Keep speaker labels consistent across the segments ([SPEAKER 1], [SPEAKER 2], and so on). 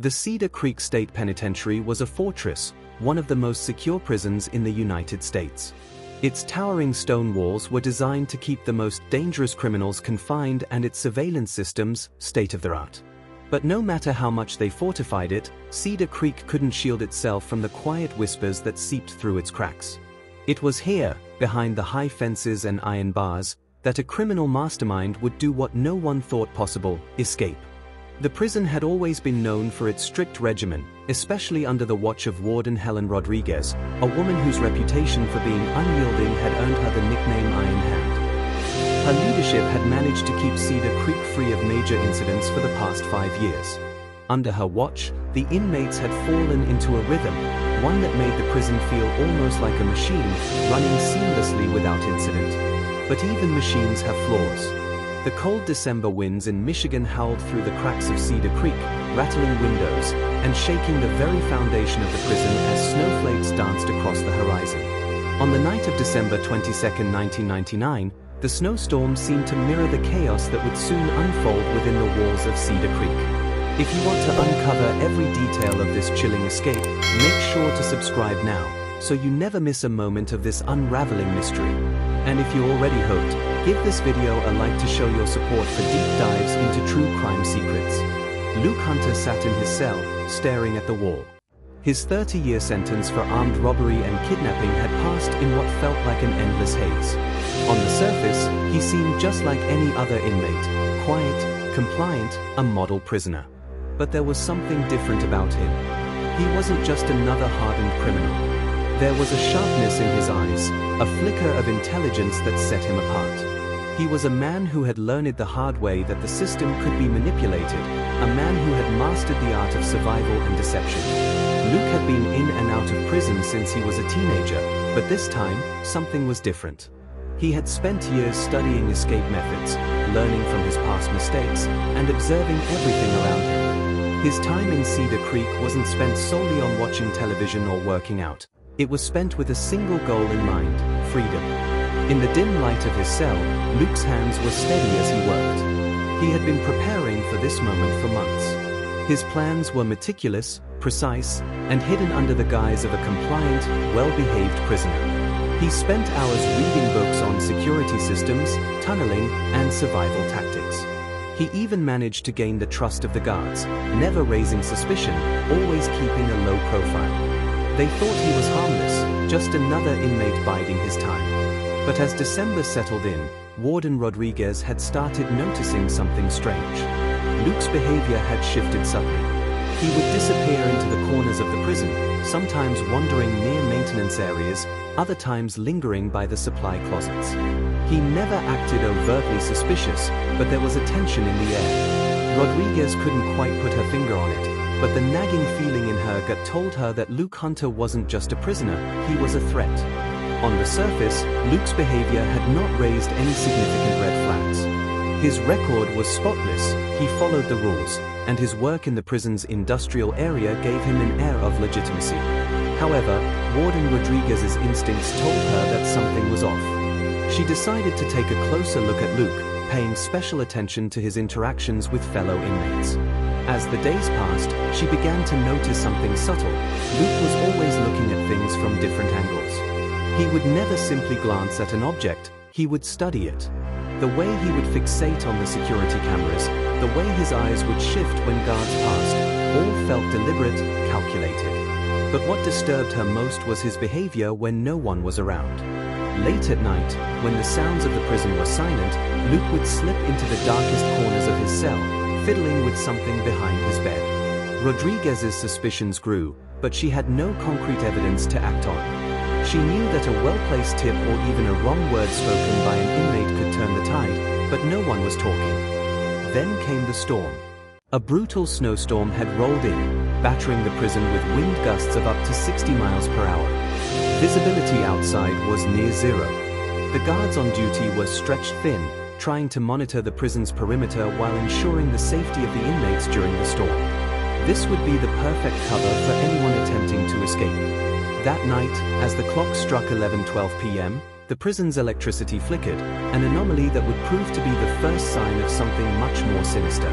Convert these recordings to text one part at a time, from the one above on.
[SPEAKER 1] The Cedar Creek State Penitentiary was a fortress, one of the most secure prisons in the United States. Its towering stone walls were designed to keep the most dangerous criminals confined and its surveillance systems state-of-the-art. But no matter how much they fortified it, Cedar Creek couldn't shield itself from the quiet whispers that seeped through its cracks. It was here, behind the high fences and iron bars, that a criminal mastermind would do what no one thought possible: escape. The prison had always been known for its strict regimen, especially under the watch of Warden Helen Rodriguez, a woman whose reputation for being unyielding had earned her the nickname Iron Hand. Her leadership had managed to keep Cedar Creek free of major incidents for the past 5 years. Under her watch, the inmates had fallen into a rhythm, one that made the prison feel almost like a machine, running seamlessly without incident. But even machines have flaws. The cold December winds in Michigan howled through the cracks of Cedar Creek, rattling windows, and shaking the very foundation of the prison as snowflakes danced across the horizon. On the night of December 22, 1999, the snowstorm seemed to mirror the chaos that would soon unfold within the walls of Cedar Creek. If you want to uncover every detail of this chilling escape, make sure to subscribe now, so you never miss a moment of this unraveling mystery. And if you're already hooked, give this video a like to show your support for deep dives into true crime secrets. Luke Hunter sat in his cell, staring at the wall. His 30-year sentence for armed robbery and kidnapping had passed in what felt like an endless haze. On the surface, he seemed just like any other inmate, quiet, compliant, a model prisoner. But there was something different about him. He wasn't just another hardened criminal. There was a sharpness in his eyes, a flicker of intelligence that set him apart. He was a man who had learned the hard way that the system could be manipulated, a man who had mastered the art of survival and deception. Luke had been in and out of prison since he was a teenager, but this time, something was different. He had spent years studying escape methods, learning from his past mistakes, and observing everything around him. His time in Cedar Creek wasn't spent solely on watching television or working out. It was spent with a single goal in mind: freedom. In the dim light of his cell, Luke's hands were steady as he worked. He had been preparing for this moment for months. His plans were meticulous, precise, and hidden under the guise of a compliant, well-behaved prisoner. He spent hours reading books on security systems, tunneling, and survival tactics. He even managed to gain the trust of the guards, never raising suspicion, always keeping a low profile. They thought he was harmless, just another inmate biding his time. But as December settled in, Warden Rodriguez had started noticing something strange. Luke's behavior had shifted suddenly. He would disappear into the corners of the prison, sometimes wandering near maintenance areas, other times lingering by the supply closets. He never acted overtly suspicious, but there was a tension in the air. Rodriguez couldn't quite put her finger on it, but the nagging feeling in her gut told her that Luke Hunter wasn't just a prisoner, he was a threat. On the surface, Luke's behavior had not raised any significant red flags. His record was spotless, he followed the rules, and his work in the prison's industrial area gave him an air of legitimacy. However, Warden Rodriguez's instincts told her that something was off. She decided to take a closer look at Luke, paying special attention to his interactions with fellow inmates. As the days passed, she began to notice something subtle. Luke was always looking at things from different angles. He would never simply glance at an object, he would study it. The way he would fixate on the security cameras, the way his eyes would shift when guards passed, all felt deliberate, calculated. But what disturbed her most was his behavior when no one was around. Late at night, when the sounds of the prison were silent, Luke would slip into the darkest corners of his cell, fiddling with something behind his bed. Rodriguez's suspicions grew, but she had no concrete evidence to act on. She knew that a well-placed tip or even a wrong word spoken by an inmate could turn the tide, but no one was talking. Then came the storm. A brutal snowstorm had rolled in, battering the prison with wind gusts of up to 60 miles per hour. Visibility outside was near zero. The guards on duty were stretched thin, trying to monitor the prison's perimeter while ensuring the safety of the inmates during the storm. This would be the perfect cover for anyone attempting to escape. That night, as the clock struck 11:12 p.m., the prison's electricity flickered, an anomaly that would prove to be the first sign of something much more sinister.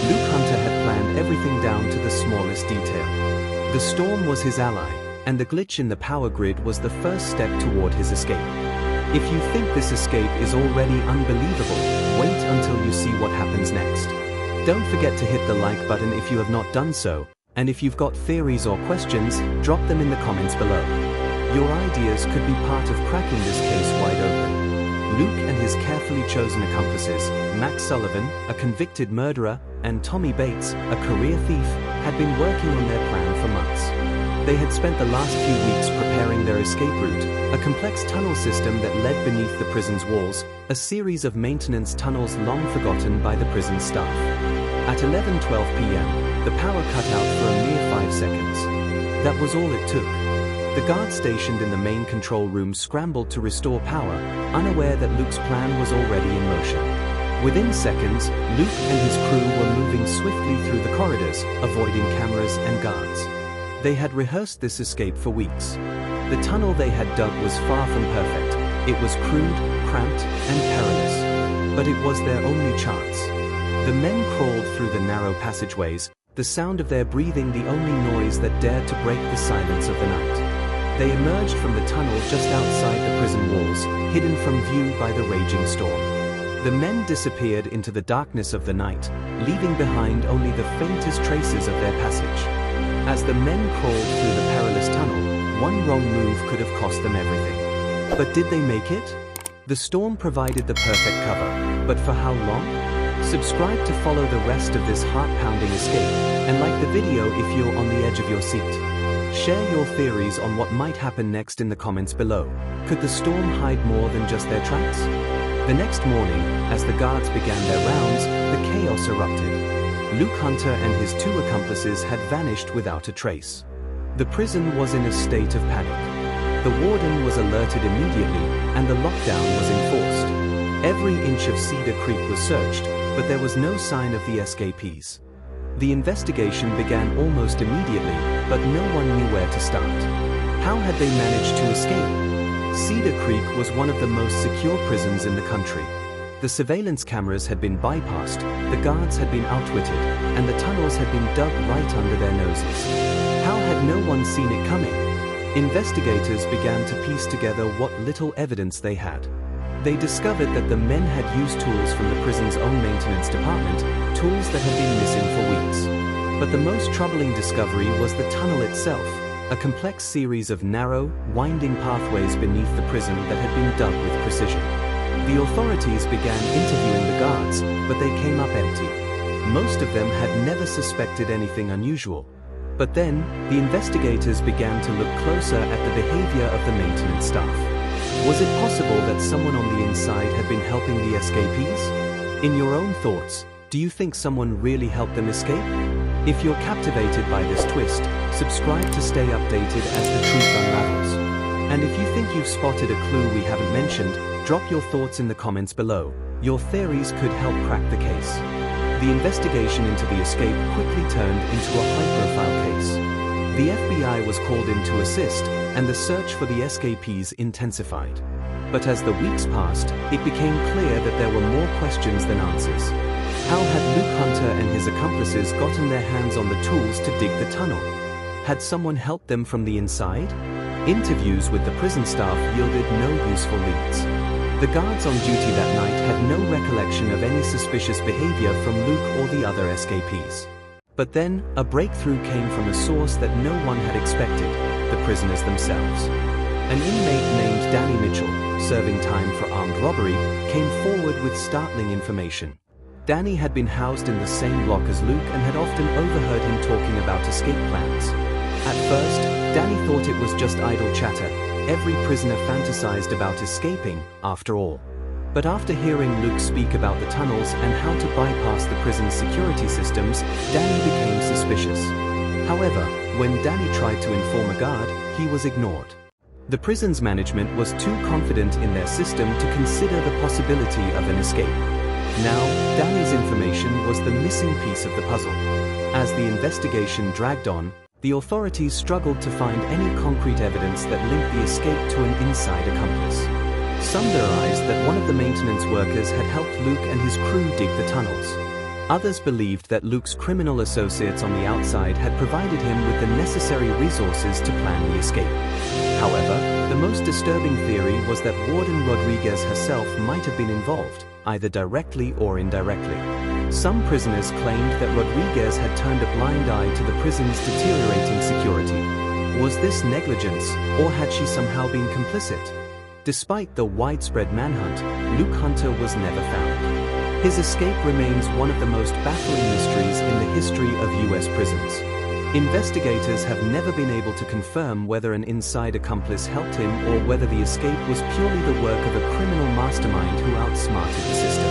[SPEAKER 1] Luke Hunter had planned everything down to the smallest detail. The storm was his ally, and the glitch in the power grid was the first step toward his escape. If you think this escape is already unbelievable, wait until you see what happens next. Don't forget to hit the like button if you have not done so, and if you've got theories or questions, drop them in the comments below. Your ideas could be part of cracking this case wide open. Luke and his carefully chosen accomplices, Max Sullivan, a convicted murderer, and Tommy Bates, a career thief, had been working on their plan for months. They had spent the last few weeks preparing their escape route, a complex tunnel system that led beneath the prison's walls, a series of maintenance tunnels long forgotten by the prison staff. At 11:12 p.m., the power cut out for a mere 5 seconds. That was all it took. The guards stationed in the main control room scrambled to restore power, unaware that Luke's plan was already in motion. Within seconds, Luke and his crew were moving swiftly through the corridors, avoiding cameras and guards. They had rehearsed this escape for weeks. The tunnel they had dug was far from perfect. It was crude, cramped, and perilous. But it was their only chance. The men crawled through the narrow passageways, the sound of their breathing the only noise that dared to break the silence of the night. They emerged from the tunnel just outside the prison walls, hidden from view by the raging storm. The men disappeared into the darkness of the night, leaving behind only the faintest traces of their passage. As the men crawled through the perilous tunnel, one wrong move could have cost them everything. But did they make it? The storm provided the perfect cover, but for how long? Subscribe to follow the rest of this heart-pounding escape, and like the video if you're on the edge of your seat. Share your theories on what might happen next in the comments below. Could the storm hide more than just their tracks? The next morning, as the guards began their rounds, the chaos erupted. Luke Hunter and his 2 accomplices had vanished without a trace. The prison was in a state of panic. The warden was alerted immediately, and the lockdown was enforced. Every inch of Cedar Creek was searched, but there was no sign of the escapees. The investigation began almost immediately, but no one knew where to start. How had they managed to escape? Cedar Creek was one of the most secure prisons in the country. The surveillance cameras had been bypassed, the guards had been outwitted, and the tunnels had been dug right under their noses. How had no one seen it coming? Investigators began to piece together what little evidence they had. They discovered that the men had used tools from the prison's own maintenance department, tools that had been missing for weeks. But the most troubling discovery was the tunnel itself, a complex series of narrow, winding pathways beneath the prison that had been dug with precision. The authorities began interviewing the guards, but they came up empty. Most of them had never suspected anything unusual. But then, the investigators began to look closer at the behavior of the maintenance staff. Was it possible that someone on the inside had been helping the escapees? In your own thoughts, do you think someone really helped them escape? If you're captivated by this twist, subscribe to stay updated as the truth unravels. And if you think you've spotted a clue we haven't mentioned, drop your thoughts in the comments below. Your theories could help crack the case. The investigation into the escape quickly turned into a high-profile case. The FBI was called in to assist, and the search for the escapees intensified. But as the weeks passed, it became clear that there were more questions than answers. How had Luke Hunter and his accomplices gotten their hands on the tools to dig the tunnel? Had someone helped them from the inside? Interviews with the prison staff yielded no useful leads. The guards on duty that night had no recollection of any suspicious behavior from Luke or the other escapees. But then, a breakthrough came from a source that no one had expected, the prisoners themselves. An inmate named Danny Mitchell, serving time for armed robbery, came forward with startling information. Danny had been housed in the same block as Luke and had often overheard him talking about escape plans. At first, Danny thought it was just idle chatter. Every prisoner fantasized about escaping, after all. But after hearing Luke speak about the tunnels and how to bypass the prison's security systems, Danny became suspicious. However, when Danny tried to inform a guard, he was ignored. The prison's management was too confident in their system to consider the possibility of an escape. Now, Danny's information was the missing piece of the puzzle. As the investigation dragged on, the authorities struggled to find any concrete evidence that linked the escape to an inside accomplice. Some theorized that one of the maintenance workers had helped Luke and his crew dig the tunnels. Others believed that Luke's criminal associates on the outside had provided him with the necessary resources to plan the escape. However, the most disturbing theory was that Warden Rodriguez herself might have been involved, either directly or indirectly. Some prisoners claimed that Rodriguez had turned a blind eye to the prison's deteriorating security. Was this negligence, or had she somehow been complicit? Despite the widespread manhunt, Luke Hunter was never found. His escape remains one of the most baffling mysteries in the history of U.S. prisons. Investigators have never been able to confirm whether an inside accomplice helped him or whether the escape was purely the work of a criminal mastermind who outsmarted the system.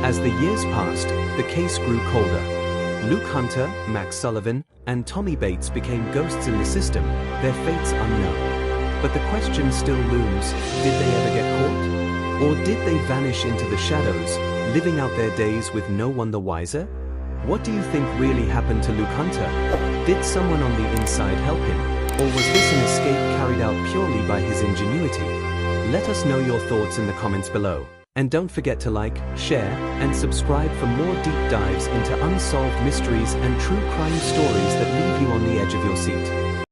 [SPEAKER 1] As the years passed, the case grew colder. Luke Hunter, Max Sullivan, and Tommy Bates became ghosts in the system, their fates unknown. But the question still looms, did they ever get caught? Or did they vanish into the shadows, living out their days with no one the wiser? What do you think really happened to Luke Hunter? Did someone on the inside help him? Or was this an escape carried out purely by his ingenuity? Let us know your thoughts in the comments below. And don't forget to like, share, and subscribe for more deep dives into unsolved mysteries and true crime stories that leave you on the edge of your seat.